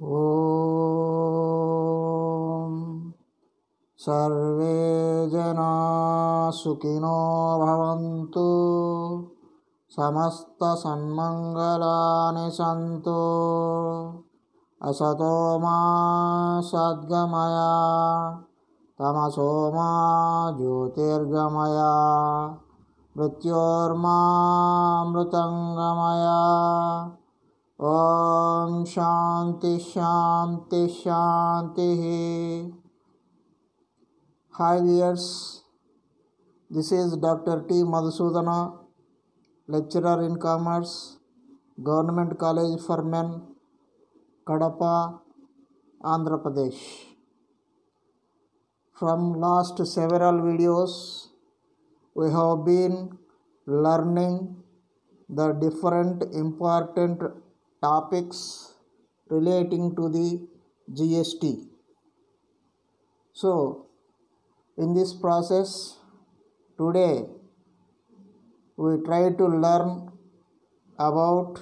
ॐ सर्वे जना सुखिनो भवन्तु, समस्तसन्मङ्गलानि सन्तु। असतो मा सद्गमय, तमसो मा ज्योतिर्गमय, मृत्योर्मामृतङ्गमय। ओम शांति शांति शांति। Hi viewers, this is Dr. T. Madhusudana, lecturer in commerce, Government College for Men, Kadapa, Andhra Pradesh. From last several videos, we have been learning the different important topics relating to the GST. So, in this process, today we try to learn about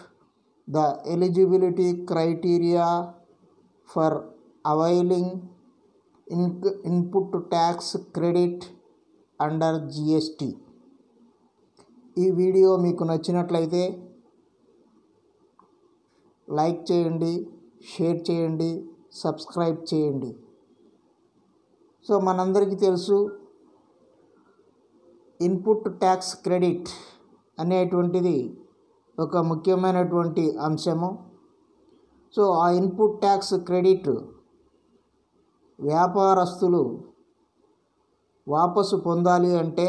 the eligibility criteria for availing input tax credit under GST. ఈ video మీకు నచ్చినట్లయితే like చేయండి, share చేయండి, subscribe చేయండి. So మనందరికీ తెలుసు, input tax credit అనేటువంటిది ఒక ముఖ్యమైనటువంటి అంశము. సో ఆ ఇన్పుట్ ట్యాక్స్ క్రెడిట్ వ్యాపారస్తులు వాపసు పొందాలి అంటే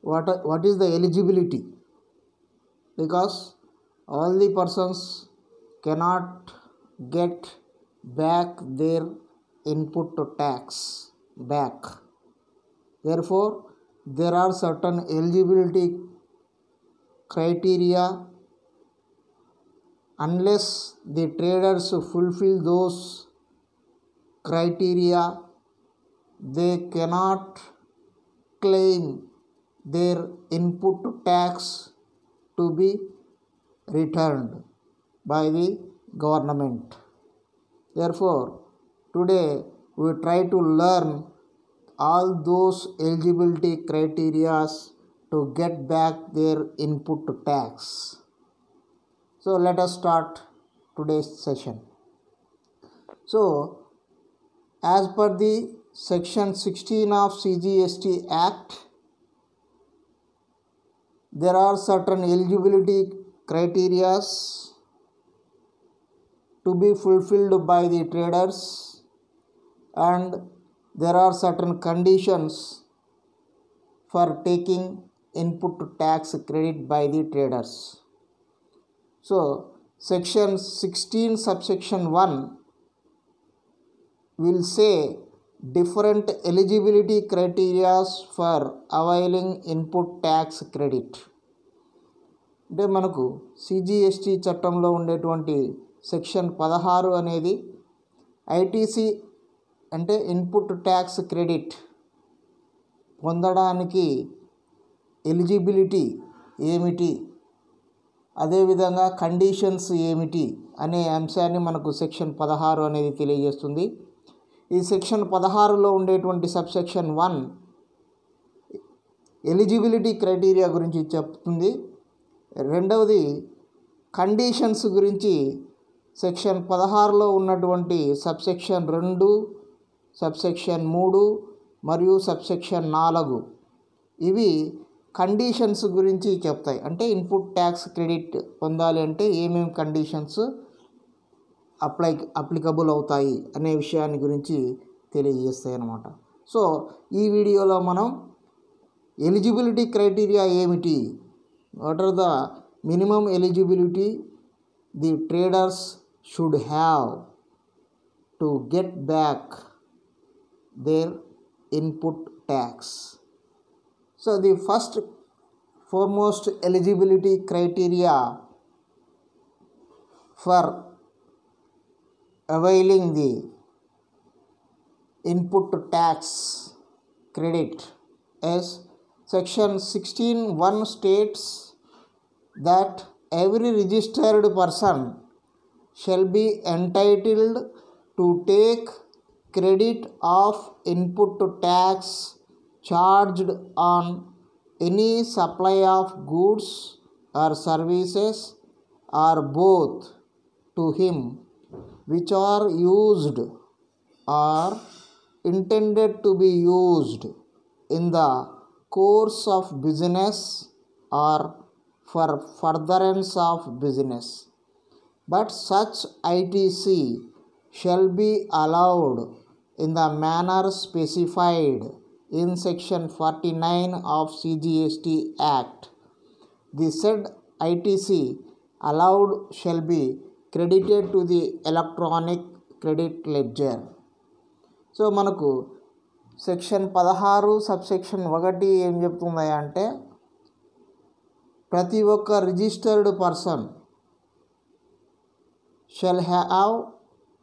what is the eligibility? Because all the persons cannot get back their input tax back. Therefore, there are certain eligibility criteria. Unless the traders fulfill those criteria, they cannot claim their input tax to be returned by the government. Therefore, today we try to learn all those eligibility criteria to get back their input tax. So let us start today's session. So as per the section 16 of CGST Act, there are certain eligibility criteria to be fulfilled by the traders, and there are certain conditions for taking input tax credit by the traders. So section 16 subsection 1 will say different eligibility criteria for availing input tax credit. అంటే మనకు CGST చట్టంలో ఉండేటువంటి section 16 అనేది ITC అంటే input tax credit పొందడానికి eligibility ఏమిటి, అదేవిధంగా conditions ఏమిటి అనే అంశాన్ని మనకు సెక్షన్ 16 అనేది తెలియజేస్తుంది. ఈ సెక్షన్ 16లో ఉండేటువంటి సబ్సెక్షన్ 1 ఎలిజిబిలిటీ క్రైటీరియా గురించి చెప్తుంది. రెండవది కండిషన్స్ గురించి సెక్షన్ 16లో ఉన్నటువంటి సబ్సెక్షన్ 2, సబ్సెక్షన్ 3 మరియు సబ్సెక్షన్ 4 ఇవి కండిషన్స్ గురించి చెప్తాయి. అంటే ఇన్పుట్ ట్యాక్స్ క్రెడిట్ పొందాలి అంటే ఏమేమి కండిషన్స్ అప్లికబుల్ అవుతాయి అనే విషయాన్ని గురించి తెలియజేస్తాయి అన్నమాట. సో ఈ వీడియోలో మనం ఎలిజిబిలిటీ క్రైటీరియా ఏమిటి, what are the minimum eligibility the traders should have to get back their input tax. So the first foremost eligibility criteria for availing the input tax credit as section 16(1) states that every registered person shall be entitled to take credit of input tax charged on any supply of goods or services or both to him which are used or intended to be used in the course of business or for furtherance of business, but such ITC shall be allowed in the manner specified in section 49 of CGST Act. The said ITC allowed shall be credited to the electronic credit ledger. So మనకు section 16 subsection 1 ఏం చెప్తుంది అంటే ప్రతి ఒక్క registered person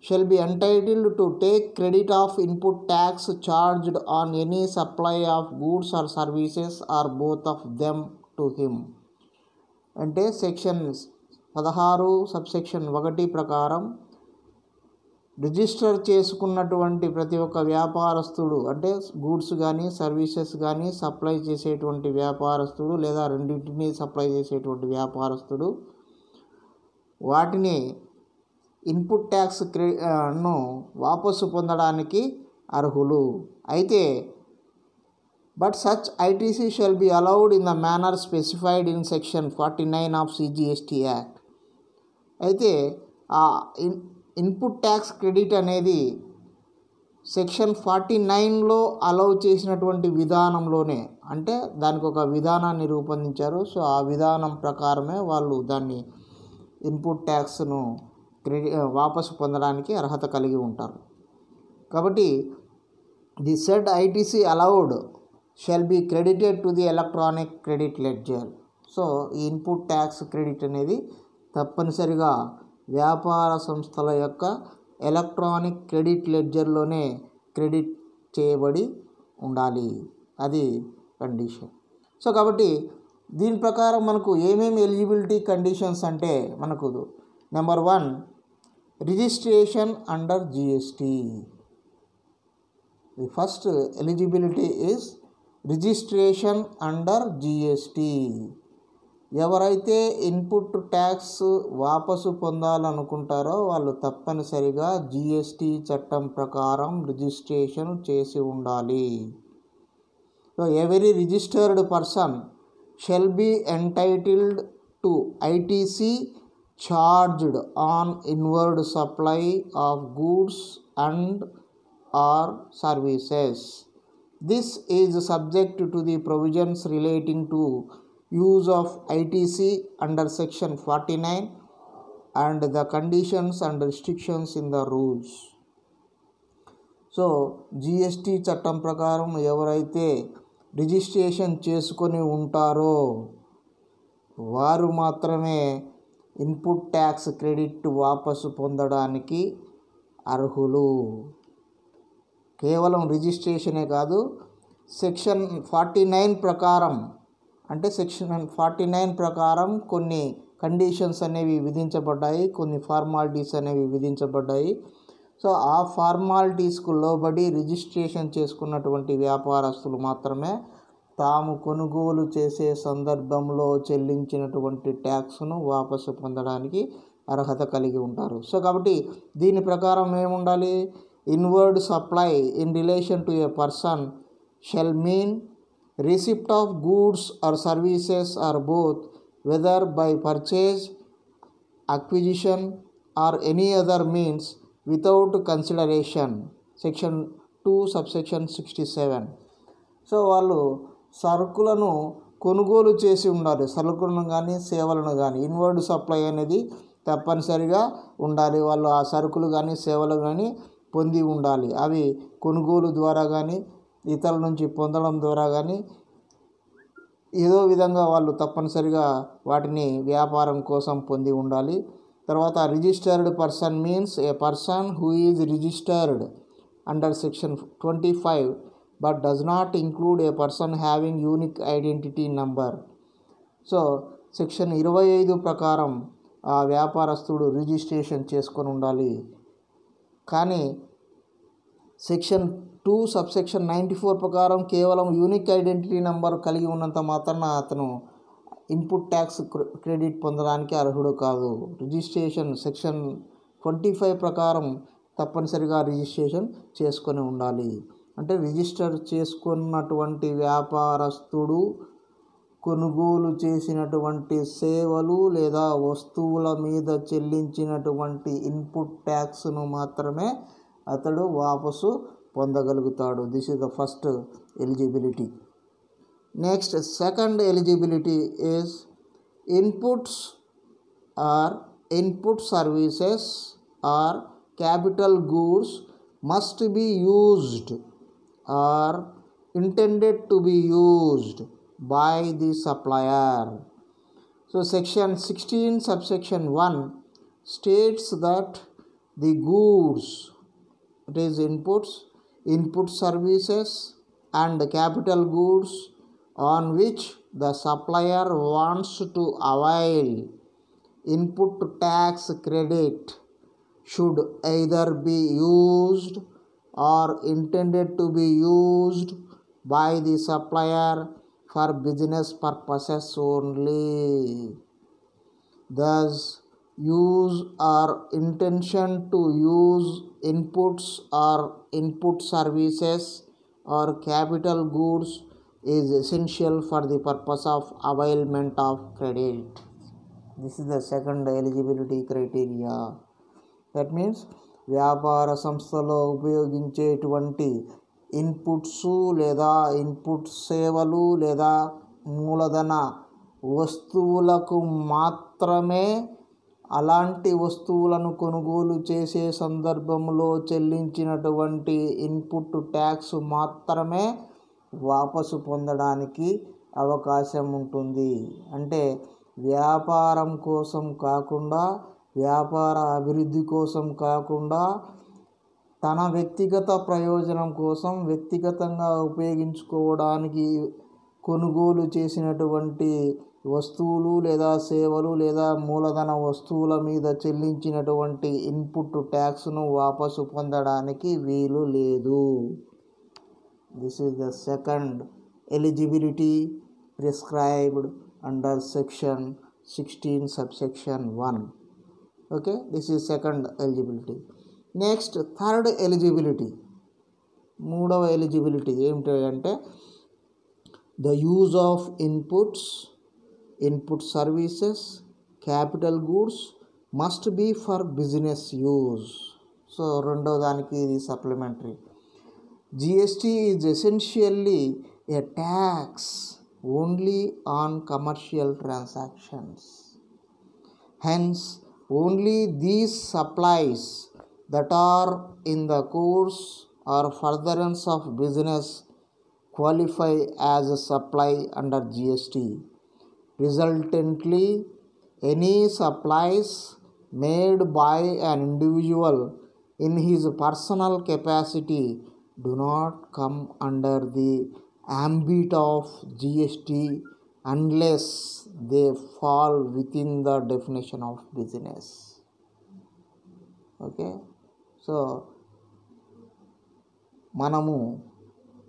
shall be entitled to take credit of input tax charged on any supply of goods or services or both of them to him. అంటే section 16 subsection 1 ప్రకారం register చేసుకున్నటువంటి ప్రతి ఒక్క వ్యాపారస్తుడు అంటే గూడ్స్ కానీ సర్వీసెస్ కానీ సప్లై చేసేటువంటి వ్యాపారస్తుడు లేదా రెండింటినీ సప్లై చేసేటువంటి వ్యాపారస్తుడు వాటిని ఇన్పుట్ ట్యాక్స్ ను వాపసు పొందడానికి అర్హులు. అయితే but such ITC shall be allowed in the manner specified in section 49 of CGST act. అయితే ఆ ఇన్పుట్ ట్యాక్స్ క్రెడిట్ అనేది సెక్షన్ 49లో అలౌ చేసినటువంటి విధానంలోనే, అంటే దానికి ఒక విధానాన్ని రూపొందించారు. సో ఆ విధానం ప్రకారమే వాళ్ళు దాన్ని ఇన్పుట్ ట్యాక్స్ను వాపసు పొందడానికి అర్హత కలిగి ఉంటారు. కాబట్టి the said ITC allowed shall be credited to the electronic credit ledger. So ఈ ఇన్పుట్ ట్యాక్స్ క్రెడిట్ అనేది తప్పనిసరిగా వ్యాపార సంస్థల యొక్క ఎలక్ట్రానిక్ క్రెడిట్ లెడ్జర్లోనే క్రెడిట్ చేయబడి ఉండాలి. అది కండిషన్. సో కాబట్టి దీని ప్రకారం మనకు ఏమేమి ఎలిజిబిలిటీ కండిషన్స్ అంటే మనకు number 1 registration under GST. The first eligibility is registration under GST. ఎవరైతే ఇన్పుట్ ట్యాక్స్ వాపసు పొందాలనుకుంటారో వాళ్ళు తప్పనిసరిగా జిఎస్టీ చట్టం ప్రకారం రిజిస్ట్రేషన్ చేసి ఉండాలి. So every registered person shall B entitled to ITC charged on inward supply of goods and or services. This is subject to the provisions relating to use of ITC under section 49 and the conditions and restrictions in the rules. So GST చట్టం ప్రకారం ఎవరైతే registration చేసుకొని ఉంటారో వారు మాత్రమే input tax credit వాపసు పొందడానికి అర్హులు. కేవలం రిజిస్ట్రేషనే కాదు, సెక్షన్ 49 ప్రకారం అంటే సెక్షన్ 49 ప్రకారం కొన్ని కండిషన్స్ అనేవి విధించబడ్డాయి, కొన్ని ఫార్మాలిటీస్ అనేవి విధించబడ్డాయి. సో ఆ ఫార్మాలిటీస్కు లోబడి రిజిస్ట్రేషన్ చేసుకున్నటువంటి వ్యాపారస్తులు మాత్రమే తాము కొనుగోలు చేసే సందర్భంలో చెల్లించినటువంటి ట్యాక్స్ను వాపసు పొందడానికి అర్హత కలిగి ఉంటారు. సో కాబట్టి దీని ప్రకారం ఏముండాలి? Inward supply in relation to a person shall mean receipt of goods or services or both whether by purchase, acquisition or any other means without consideration. Section 2 subsection 67. So వాళ్ళు సరుకులను కొనుగోలు చేసి ఉండాలి, సరుకులను కానీ సేవలను కానీ. ఇన్వర్డ్ సప్లై అనేది తప్పనిసరిగా ఉండాలి. వాళ్ళు ఆ సరుకులు కానీ సేవలు కానీ పొంది ఉండాలి. అవి కొనుగోలు ద్వారా కానీ ఇతరుల నుంచి పొందడం ద్వారా కానీ ఏదో విధంగా వాళ్ళు తప్పనిసరిగా వాటిని వ్యాపారం కోసం పొంది ఉండాలి. తర్వాత registered person means A person who is registered under section 25 but does not include a person having unique identity number. So section 25 ప్రకారం ఆ వ్యాపారస్తుడు రిజిస్ట్రేషన్ చేసుకొని ఉండాలి. కానీ సెక్షన్ 2 సబ్సెక్షన్ 94 ప్రకారం కేవలం యూనిక్ ఐడెంటిటీ నెంబర్ కలిగి ఉన్నంత మాత్రాన అతను ఇన్పుట్ ట్యాక్స్ క్రెడిట్ పొందడానికి అర్హుడు కాదు. రిజిస్ట్రేషన్ సెక్షన్ 25 ప్రకారం తప్పనిసరిగా రిజిస్ట్రేషన్ చేసుకొని ఉండాలి. అంటే రిజిస్టర్ చేసుకున్నటువంటి వ్యాపారస్తుడు కొనుగోలు చేసినటువంటి సేవలు లేదా వస్తువుల మీద చెల్లించినటువంటి ఇన్పుట్ ట్యాక్స్ను మాత్రమే అతడు వాపసు పొందగలుగుతాడు. This is the first eligibility. Next second eligibility is inputs or input services or capital goods must be used or intended to be used by the supplier. So section 16 subsection 1 states that the goods, it is input services and capital goods on which the supplier wants to avail input tax credit should either be used or intended to be used by the supplier for business purposes only. Thus, use or intention to use inputs or input services or capital goods is essential for the purpose of availment of credit. This is the second eligibility criteria. That means వ్యాపార సంస్థలో ఉపయోగించేటువంటి inputs లేదా input సేవలు లేదా మూలధన వస్తువులకు మాత్రమే, అలాంటి వస్తువులను కొనుగోలు చేసే సందర్భంలో చెల్లించినటువంటి ఇన్పుట్ ట్యాక్స్ మాత్రమే వాపసు పొందడానికి అవకాశం ఉంటుంది. అంటే వ్యాపారం కోసం కాకుండా, వ్యాపార అభివృద్ధి కోసం కాకుండా, తన వ్యక్తిగత ప్రయోజనం కోసం వ్యక్తిగతంగా ఉపయోగించుకోవడానికి కొనుగోలు చేసినటువంటి వస్తువులు లేదా సేవలు లేదా మూలధన వస్తువుల మీద చెల్లించినటువంటి ఇన్పుట్ ట్యాక్స్ను వాపసు పొందడానికి వీలు లేదు. This is the second eligibility prescribed under section 16 subsection 1. Okay, this is second eligibility. Next, third eligibility. మూడవ ఎలిజిబిలిటీ ఏమిటంటే the use of inputs, input services, capital goods must be for business use. So రెండవ దానికి ఇది supplementary. GST is essentially a tax only on commercial transactions. Hence, only these supplies that are in the course or furtherance of business qualify as a supply under GST. Resultantly, any supplies made by an individual in his personal capacity do not come under the ambit of GST unless they fall within the definition of business. Okay, so మనము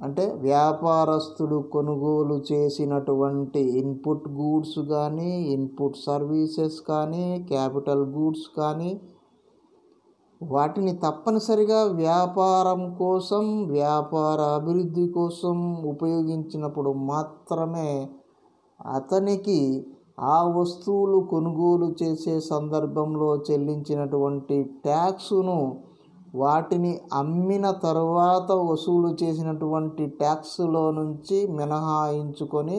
అంటే వ్యాపారస్తుడు కొనుగోలు చేసినటువంటి input goods కానీ, input services కానీ, capital goods కానీ వాటిని తప్పనిసరిగా వ్యాపారం కోసం, వ్యాపార అభివృద్ధి కోసం ఉపయోగించినప్పుడు మాత్రమే అతనికి ఆ వస్తువులు కొనుగోలు చేసే సందర్భంలో చెల్లించినటువంటి ట్యాక్సును వాటిని అమ్మిన తర్వాత వసూలు చేసినటువంటి ట్యాక్స్లో నుంచి మినహాయించుకొని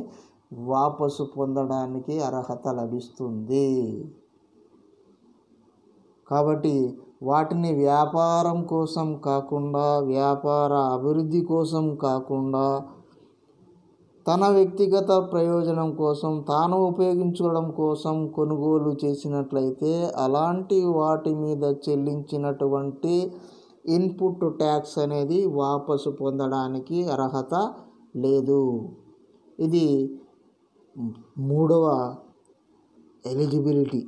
వాపసు పొందడానికి అర్హత లభిస్తుంది. కాబట్టి వాటిని వ్యాపారం కోసం కాకుండా, వ్యాపార అభివృద్ధి కోసం కాకుండా, తన వ్యక్తిగత ప్రయోజనం కోసం తాను ఉపయోగించుకోవడం కోసం కొనుగోలు చేసినట్లయితే అలాంటి వాటి మీద చెల్లించినటువంటి ఇన్పుట్ ట్యాక్స్ అనేది వాపసు పొందడానికి అర్హత లేదు. ఇది మూడవ eligibility.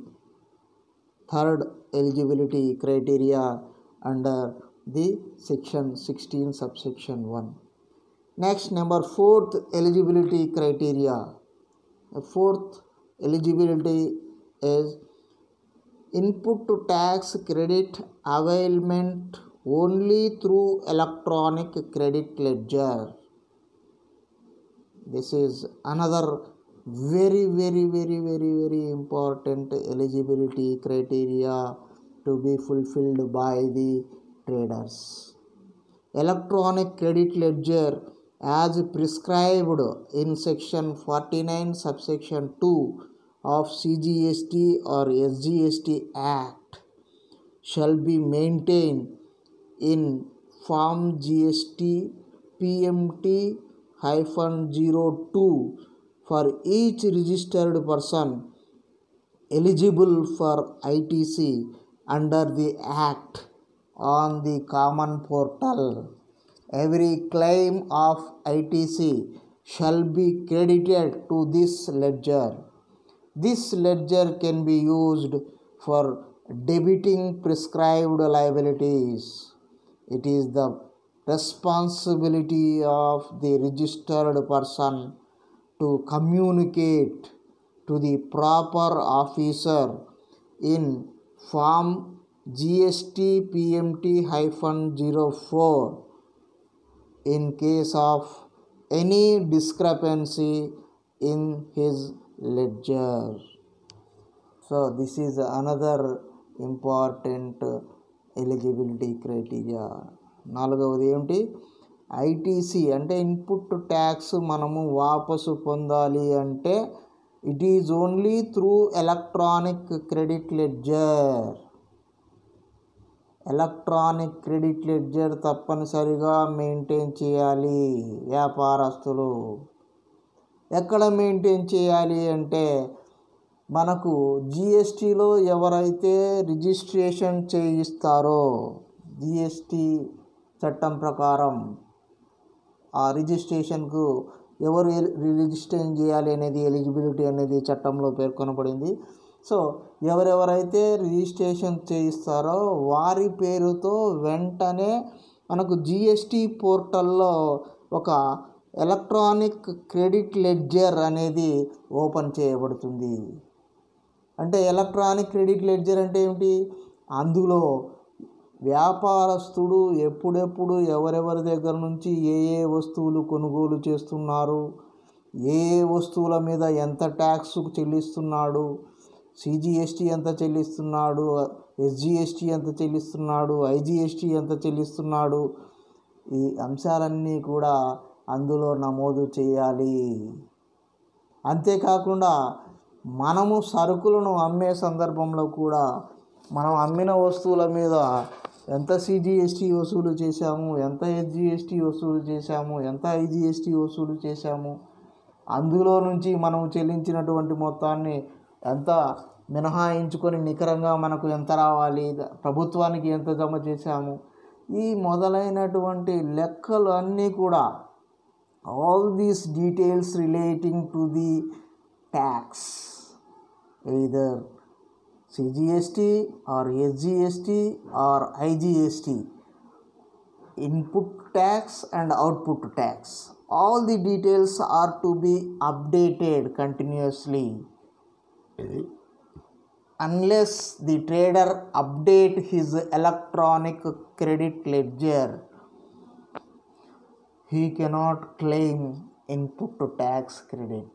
third eligibility criteria under the section 16 subsection 1. Next, number 4th eligibility criteria. The 4th eligibility is input tax credit availment only through electronic credit ledger. This is another very important eligibility criteria to be fulfilled by the traders. Electronic credit ledger as prescribed in section 49 subsection 2 of CGST or SGST Act shall be maintained in Form GST PMT-02 for each registered person eligible for ITC under the Act on the common portal. Every claim of ITC shall be credited to this ledger. This ledger can be used for debiting prescribed liabilities. It is the responsibility of the registered person to communicate to the proper officer in Form GST PMT-04 in case of any discrepancy in his ledger. So this is another important eligibility criteria. నాలుగవది ఏమిటి? ITC అంటే input tax మనము వాపసు పొందాలి అంటే it is only through electronic credit ledger. Electronic credit ledger తప్పనిసరిగా maintain చేయాలి వ్యాపారస్తులు. ఎక్కడ మెయింటైన్ చేయాలి అంటే మనకు జిఎస్టీలో ఎవరైతే రిజిస్ట్రేషన్ చేయిస్తారో జిఎస్టీ చట్టం ప్రకారం ఆ రిజిస్ట్రేషన్కు ఎవరు రిజిస్ట్రేషన్ చేయాలి అనేది ఎలిజిబిలిటీ అనేది చట్టంలో పేర్కొనబడింది. సో ఎవరెవరైతే రిజిస్ట్రేషన్ చేయిస్తారో వారి పేరుతో వెంటనే మనకు జిఎస్టీ పోర్టల్లో ఒక ఎలక్ట్రానిక్ క్రెడిట్ లెడ్జర్ అనేది ఓపెన్ చేయబడుతుంది. అంటే ఎలక్ట్రానిక్ క్రెడిట్ లెడ్జర్ అంటే ఏమిటి? అందులో వ్యాపారస్తుడు ఎప్పుడెప్పుడు ఎవరెవరి దగ్గర నుంచి ఏ వస్తువులు కొనుగోలు చేస్తున్నారు, ఏ వస్తువుల మీద ఎంత ట్యాక్స్ చెల్లిస్తున్నాడు, సిజిఎస్టీ ఎంత చెల్లిస్తున్నాడు, ఎస్జిఎస్టీ ఎంత చెల్లిస్తున్నాడు, ఐజిఎస్టీ ఎంత చెల్లిస్తున్నాడు, ఈ అంశాలన్నీ కూడా అందులో నమోదు చేయాలి. అంతేకాకుండా మనము సరుకులను అమ్మే సందర్భంలో కూడా మనం అమ్మిన వస్తువుల మీద ఎంత సిజిఎస్టీ వసూలు చేశాము, ఎంత ఎస్జిఎస్టీ వసూలు చేశాము, ఎంత ఐజిఎస్టీ వసూలు చేశాము, అందులో నుంచి మనం చెల్లించినటువంటి మొత్తాన్ని ఎంత మినహాయించుకొని నికరంగా మనకు ఎంత రావాలి, ప్రభుత్వానికి ఎంత జమ చేశాము, ఈ మొదలైనటువంటి లెక్కలు అన్నీ కూడా all these details relating to the tax either CGST or SGST or IGST, input tax and output tax, all the details are to be updated continuously. Unless the trader update his electronic credit ledger, he cannot claim input tax credit.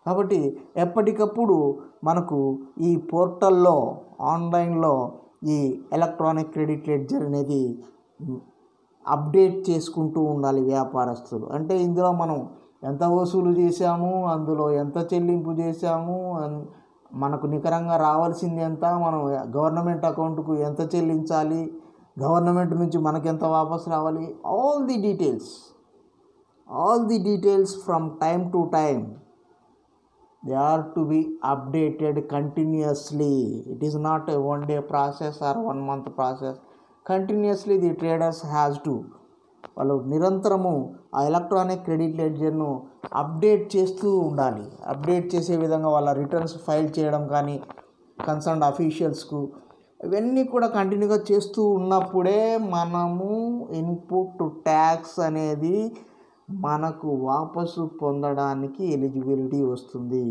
కాబట్టి ఎప్పటికప్పుడు మనకు ఈ పోర్టల్లో ఆన్లైన్లో ఈ electronic credit ledger అనేది update చేసుకుంటూ ఉండాలి వ్యాపారస్తులు. అంటే ఇందులో మనం ఎంత వసూలు చేశాము, అందులో ఎంత చెల్లింపు చేశాము, మనకు నికరంగా రావాల్సింది ఎంత, మనం గవర్నమెంట్ అకౌంట్కు ఎంత చెల్లించాలి, గవర్నమెంట్ నుంచి మనకు ఎంత వాపసు రావాలి, all the details from time to time they are to be updated continuously. It is not a one day process or 1 month process. Continuously the traders has to వాళ్ళు నిరంతరము ఆ ఎలక్ట్రానిక్ క్రెడిట్ లెడ్జర్ను అప్డేట్ చేస్తూ ఉండాలి. Update చేసే విధంగా వాళ్ళ returns file చేయడం కానీ, కన్సర్న్డ్ అఫీషియల్స్కు, ఇవన్నీ కూడా కంటిన్యూగా చేస్తూ ఉన్నప్పుడే మనము ఇన్పుట్ ట్యాక్స్ అనేది మనకు వాపసు పొందడానికి ఎలిజిబిలిటీ వస్తుంది.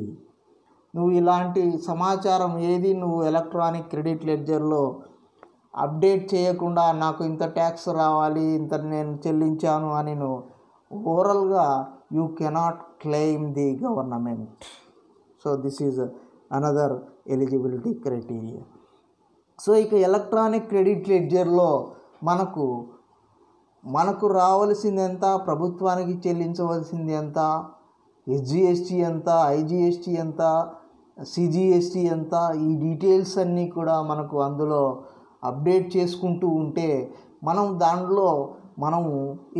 నువ్వు ఇలాంటి సమాచారం ఏది నువ్వు ఎలక్ట్రానిక్ క్రెడిట్ లెడ్జర్లో అప్డేట్ చేయకుండా నాకు ఇంత ట్యాక్స్ రావాలి, ఇంత నేను చెల్లించాను అని నువ్వు ఓవరాల్గా you cannot claim the government. So this is another eligibility criteria. So ఇక ఎలక్ట్రానిక్ క్రెడిట్ లెడ్జర్లో మనకు రావాల్సింది ఎంత, ప్రభుత్వానికి చెల్లించవలసింది ఎంత, ఎస్జిఎస్టీ ఎంత, ఐజిఎస్టీ ఎంత, సిజిఎస్టీ ఎంత, ఈ డీటెయిల్స్ అన్నీ కూడా మనకు అందులో అప్డేట్ చేసుకుంటూ ఉంటే మనము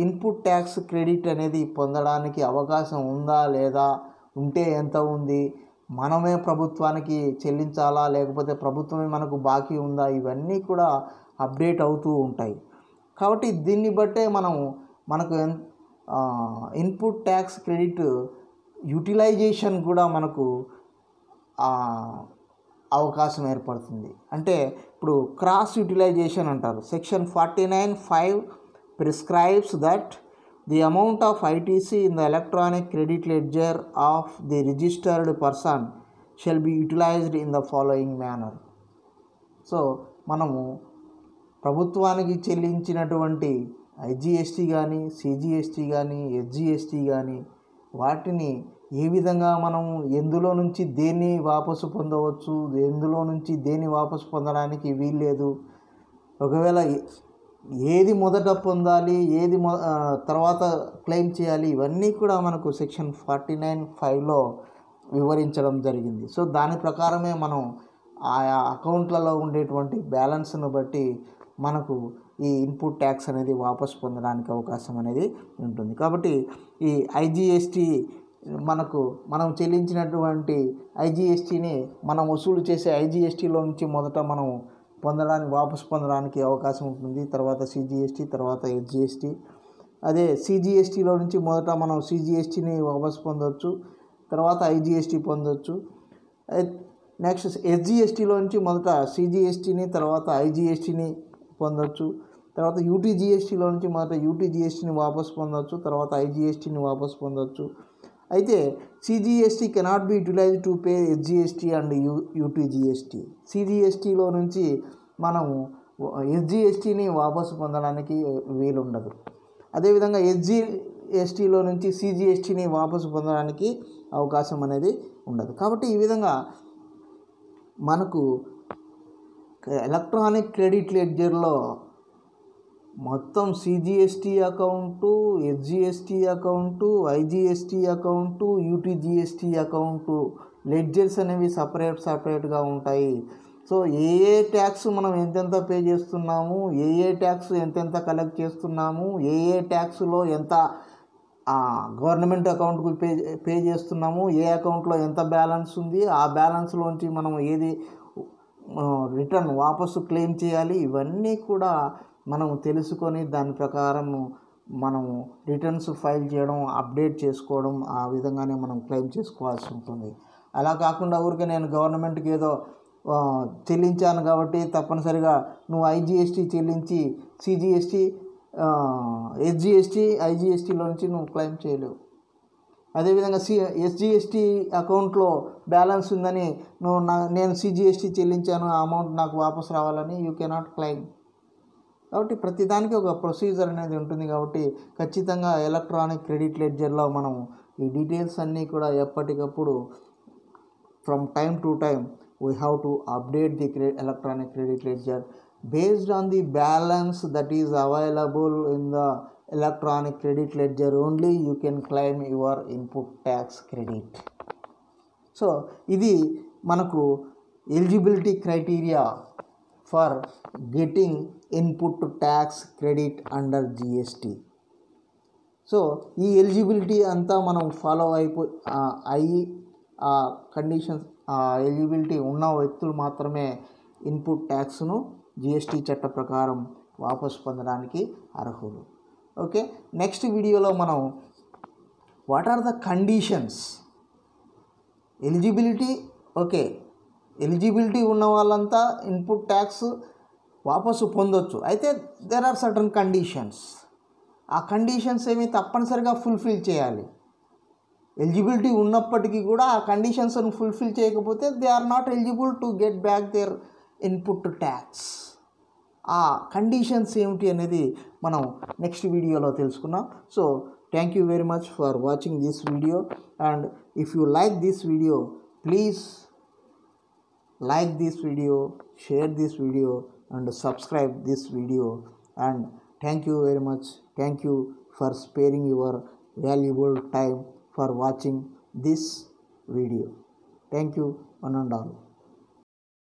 ఇన్పుట్ ట్యాక్స్ క్రెడిట్ అనేది పొందడానికి అవకాశం ఉందా లేదా, ఉంటే ఎంత ఉంది, మనమే ప్రభుత్వానికి చెల్లించాలా లేకపోతే ప్రభుత్వమే మనకు బాకీ ఉందా, ఇవన్నీ కూడా అప్డేట్ అవుతూ ఉంటాయి. కాబట్టి దీన్ని బట్టే మనకు ఇన్పుట్ ట్యాక్స్ క్రెడిట్ యూటిలైజేషన్ కూడా మనకు అవకాశం ఏర్పడుతుంది. అంటే ఇప్పుడు క్రాస్ యూటిలైజేషన్ అంటారు. Section 49(5) prescribes that the amount of ITC in the electronic credit ledger of the registered person shall be utilised in the following manner. So మనము ప్రభుత్వానికి చెల్లించినటువంటి ఐజిఎస్టీ కానీ, సిజిఎస్టీ కానీ, ఎస్జిఎస్టీ కానీ వాటిని ఏ విధంగా మనము ఎందులో నుంచి దేన్ని వాపసు పొందవచ్చు, ఎందులో నుంచి దేన్ని వాపసు పొందడానికి వీల్లేదు, ఒకవేళ ఏది మొదట పొందాలి, ఏది తర్వాత క్లెయిమ్ చేయాలి, ఇవన్నీ కూడా మనకు సెక్షన్ 49(5)లో వివరించడం జరిగింది. సో దాని ప్రకారమే మనం ఆయా అకౌంట్లలో ఉండేటువంటి బ్యాలెన్స్ను బట్టి మనకు ఈ ఇన్పుట్ ట్యాక్స్ అనేది వాపసు పొందడానికి అవకాశం అనేది ఉంటుంది. కాబట్టి ఈ ఐజిఎస్టీ మనం చెల్లించినటువంటి ఐజిఎస్టీని మనం వసూలు చేసే ఐజిఎస్టీలో నుంచి మొదట మనం వాపసు పొందడానికి అవకాశం ఉంటుంది. తర్వాత సిజిఎస్టీ, తర్వాత ఎస్జిఎస్టీ. అదే సిజిఎస్టీలో నుంచి మొదట మనం సిజిఎస్టీని వాపసు పొందవచ్చు, తర్వాత ఐజిఎస్టీ పొందవచ్చు. నెక్స్ట్ ఎస్జిఎస్టీలో నుంచి మొదట సిజిఎస్టీని, తర్వాత ఐజిఎస్టీని పొందవచ్చు. తర్వాత యూటీజిఎస్టీలో నుంచి మొదట యూటీజిఎస్టీని వాపసు పొందవచ్చు, తర్వాత ఐజిఎస్టీని వాపసు పొందవచ్చు. అయితే CGST cannot be utilised to pay SGST and UTGST. సిజిఎస్టీలో నుంచి మనము ఎస్జిఎస్టీని వాపసు పొందడానికి వీలుండదు. అదేవిధంగా ఎస్జిఎస్టీలో నుంచి సిజిఎస్టీని వాపసు పొందడానికి అవకాశం అనేది ఉండదు. కాబట్టి ఈ విధంగా మనకు ఎలక్ట్రానిక్ క్రెడిట్ లెడ్జర్లో మొత్తం CGST account, SGST account, IGST account, UTGST account ledgers అనేవి సపరేట్గా ఉంటాయి. సో ఏ ట్యాక్స్ మనం ఎంతెంత పే చేస్తున్నాము, ఏ ట్యాక్స్ ఎంతెంత కలెక్ట్ చేస్తున్నాము, ఏ ట్యాక్స్లో ఎంత గవర్నమెంట్ అకౌంట్కు పే చేస్తున్నాము, ఏ అకౌంట్లో ఎంత బ్యాలెన్స్ ఉంది, ఆ బ్యాలెన్స్లోంచి మనం ఏది రిటర్న్ వాపసు క్లెయిమ్ చేయాలి, ఇవన్నీ కూడా మనం తెలుసుకొని దాని ప్రకారం మనము రిటర్న్స్ ఫైల్ చేయడం, అప్డేట్ చేసుకోవడం, ఆ విధంగానే మనం క్లెయిమ్ చేసుకోవాల్సి ఉంటుంది. అలా కాకుండా ఊరికే నేను గవర్నమెంట్కి ఏదో చెల్లించాను కాబట్టి తప్పనిసరిగా నువ్వు ఐజిఎస్టీ చెల్లించి సిజిఎస్టీ, ఎస్జిఎస్టీ, ఐజిఎస్టీలోంచి నువ్వు క్లెయిమ్ చేయలేవు. అదేవిధంగా ఎస్జిఎస్టీ అకౌంట్లో బ్యాలెన్స్ ఉందని నేను సిజిఎస్టీ చెల్లించాను, ఆ అమౌంట్ నాకు వాపసు రావాలని యూ కెనాట్ క్లెయిమ్. కాబట్టి ప్రతిదానికి ఒక ప్రొసీజర్ అనేది ఉంటుంది. కాబట్టి ఖచ్చితంగా ఎలక్ట్రానిక్ క్రెడిట్ లెడ్జర్లో మనం ఈ డీటెయిల్స్ అన్నీ కూడా ఎప్పటికప్పుడు from time to time we have to update the electronic credit ledger based on the balance that is available in the electronic credit ledger only you can claim your input tax credit. So ఇది మనకు eligibility criteria for getting input tax credit under GST. So ఈ eligibility అంతా మనం follow అయ్యి ఆ conditions, ఆ eligibility ఉన్న వ్యక్తులు మాత్రమే ఇన్పుట్ ట్యాక్స్ను జిఎస్టీ చట్ట ప్రకారం వాపసు పొందడానికి అర్హులు. ఓకే, నెక్స్ట్ వీడియోలో మనం what are the conditions, eligibility okay, eligibility ఉన్న వాళ్ళంతా ఇన్పుట్ ట్యాక్స్ వాపసు పొందొచ్చు. అయితే దెర్ ఆర్ సర్టన్ కండిషన్స్. ఆ కండిషన్స్ ఏమి తప్పనిసరిగా ఫుల్ఫిల్ చేయాలి. ఎలిజిబిలిటీ ఉన్నప్పటికీ కూడా ఆ కండిషన్స్ను ఫుల్ఫిల్ చేయకపోతే they are not eligible to get back their input tax. ఆ కండిషన్స్ ఏమిటి అనేది మనం నెక్స్ట్ వీడియోలో తెలుసుకున్నాం. So thank you very much for watching this video, and if you like this video, please like this video, share this video, and subscribe this video. And thank you very much. Thank you for sparing your valuable time for watching this video. Thank you one and all.